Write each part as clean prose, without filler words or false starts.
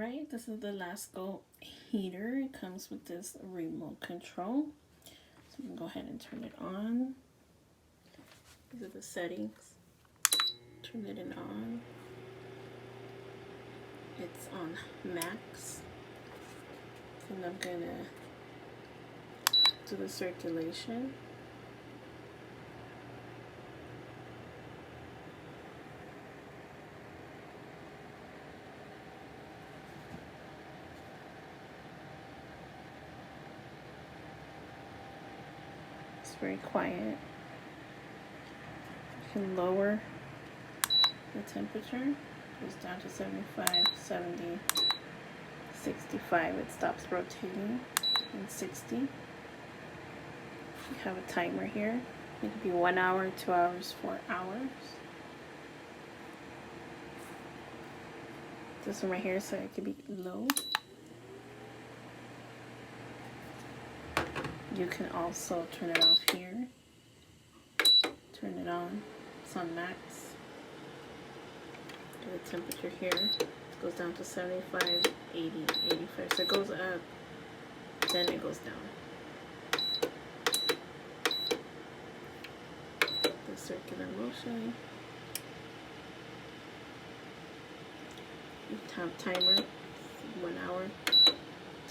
Alright, this is the Lasko heater. It comes with this remote control. So I'm going to go ahead and turn it on. These are the settings. Turn it on. It's on max. And I'm going to do the circulation. It's very quiet. You can lower the temperature. It goes down to 75, 70, 65. It stops rotating. And 60. You have a timer here. It could be 1 hour, 2 hours, 4 hours. This one right here, so it could be low. You can also turn it off here. Turn it on. It's on max. The temperature here, it goes down to 75, 80, 85. So it goes up, then it goes down. The circular motion. You have timer, 1 hour,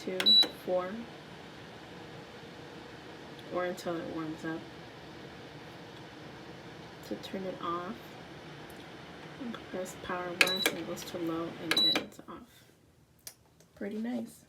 2, 4, or until it warms up. To turn it off, press power once and it goes to low and then it's off. Pretty nice.